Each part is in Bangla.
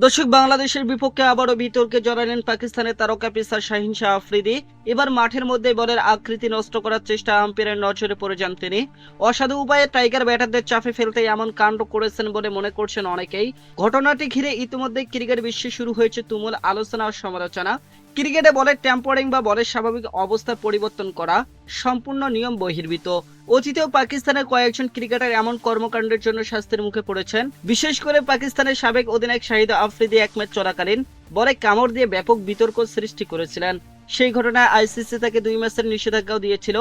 দর্শক, বাংলাদেশের বিপক্ষে আবারও বিতর্কে জড়ালেন পাকিস্তানের তারকা পেসার শাহিন শাহ আফ্রিদি। এবার মাঠের মধ্যে বলের আকৃতি নষ্ট করার চেষ্টা আম্পায়ারের নজরে পড়ে যান তিনি। অসাধু উপায়ে টাইগার ব্যাটারদের চাপে ফেলতে এমন কাণ্ড করেছেন বলে মনে করছেন অনেকেই। ঘটনাটি ঘিরে ইতিমধ্যে ক্রিকেট বিশ্বে শুরু হয়েছে তুমুল আলোচনা ও সমালোচনা। ক্রিকেটে বলের ট্যাম্পারিং বা বলের স্বাভাবিক অবস্থা পরিবর্তন করা সম্পূর্ণ নিয়ম বহির্ভূত। অতীতেও পাকিস্তানের কয়েকজন ক্রিকেটার এমন কর্মকাণ্ডের জন্য শাস্তির মুখে পড়েছেন। বিশেষ করে পাকিস্তানের সাবেক অধিনায়ক শাহিদ আফ্রিদি এক ম্যাচ চলাকালীন বলে কামড় দিয়ে ব্যাপক বিতর্ক সৃষ্টি করেছিলেন। সেই ঘটনায় আইসিসি তাকে 2 ম্যাচের নিষেধাজ্ঞাও দিয়েছিল।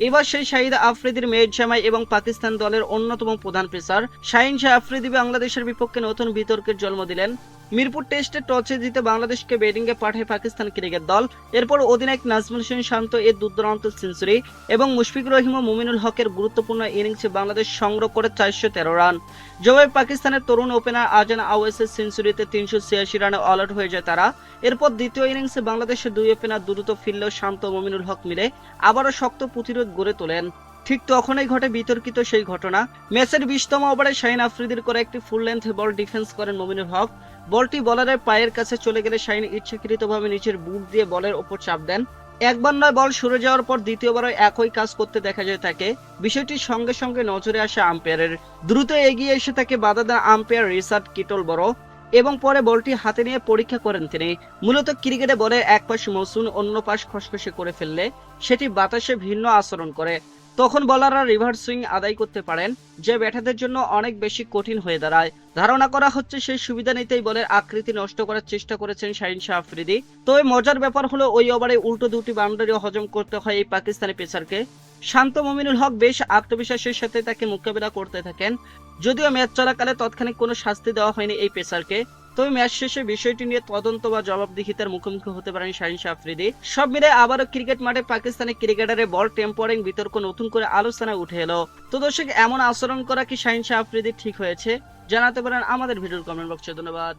এবার সেই শাহিদ আফ্রিদির মেয়ের জামাই এবং পাকিস্তান দলের অন্যতম প্রধান পেসার শাহিন শাহ আফ্রিদি বাংলাদেশের বিপক্ষে নতুন বিতর্কের জন্ম দিলেন। মিরপুর টেস্টে টসে জিতে বাংলাদেশকে ব্যাটিংয়ে পাঠায় পাকিস্তান ক্রিকেট দল। এরপর অধিনায়ক নাজমুল হোসেন শান্ত এর দুর্দান্ত সেঞ্চুরি এবং মুশফিকুর রহিম ও মুমিনুল হকের গুরুত্বপূর্ণ ইনিংসে বাংলাদেশ সংগ্রহ করে 413 রান। জবাবে পাকিস্তানের তরুণ ওপেনার আজান আওয়াইসের সেঞ্চুরিতে 386 রানে অল আউট হয়ে যায় তারা। এরপর দ্বিতীয় ইনিংসে বাংলাদেশের দুই ওপেনার দ্রুত ফিরলেও শান্ত ও মুমিনুল হক মিলে আবারও শক্ত প্রতিরোধ গড়ে তোলেন। ঠিক তখনই ঘটে বিতর্কিত সেই ঘটনা। ম্যাচের 20তম ওভারে শাহিন আফ্রিদির করে একটি ফুল লেন্থ বল ডিফেন্স করেন মুমিনুল হক। বলটি বলারের পায়ের কাছে চলে গেলে শাহিন ইচ্ছাকৃতভাবে নিচের বুট দিয়ে বলের ওপর চাপ দেন। একবার নয়, বল সরে যাওয়ার পর দ্বিতীয়বারও একই কাজ করতে দেখা যায় তাকে। বিষয়টি সঙ্গে সঙ্গে নজরে আসে আম্পায়ারের। দ্রুত এগিয়ে এসে তাকে বাধা দেন আম্পায়ার রিচার্ড কিটলবরো এবং পরে বলটি হাতে নিয়ে পরীক্ষা করেন তিনি। মূলত ক্রিকেটে বলের এক পাশ মৌসুম অন্য পাশ খসখসে করে ফেললে সেটি বাতাসে ভিন্ন আচরণ করে। তখন বলাররা রিভার্স সুইং আদায় করতে পারেন, যে ব্যাটারদের জন্য অনেক বেশি কঠিন হয়ে দাঁড়ায়। ধারণা করা হচ্ছে সেই সুবিধা নিতেই বলের আকৃতি নষ্ট করার চেষ্টা করেছেন শাহিন শাহ আফ্রিদি। তবে মজার ব্যাপার হলো ওই ওভারে উল্টো দুটি বাউন্ডারি হজম করতে হয় এই পাকিস্তানি পেসারকে। শান্ত মুমিনুল হক বেশ আত্মবিশ্বাসের সাথে তাকে মোকাবিলা করতে থাকেন। যদিও ম্যাচ চলাকালে তৎক্ষণিক কোনো শাস্তি দেওয়া হয়নি এই পেসারকে। তবে ম্যাচ শেষে বিষয়টি নিয়ে তদন্ত বা জবাবদিহিতার মুখোমুখি হতে পারেন শাহিন শাহ আফ্রিদি। সব মিলে আবারও ক্রিকেট মাঠে পাকিস্তানি ক্রিকেটারের বল টেম্পারিং বিতর্ক নতুন করে আলোচনায় উঠে এলো। তো দর্শক, এমন আচরণ করা কি শাহিন শাহ আফ্রিদি ঠিক হয়েছে? জানাতে পারেন আমাদের ভিডিওর কমেন্ট বক্সে। ধন্যবাদ।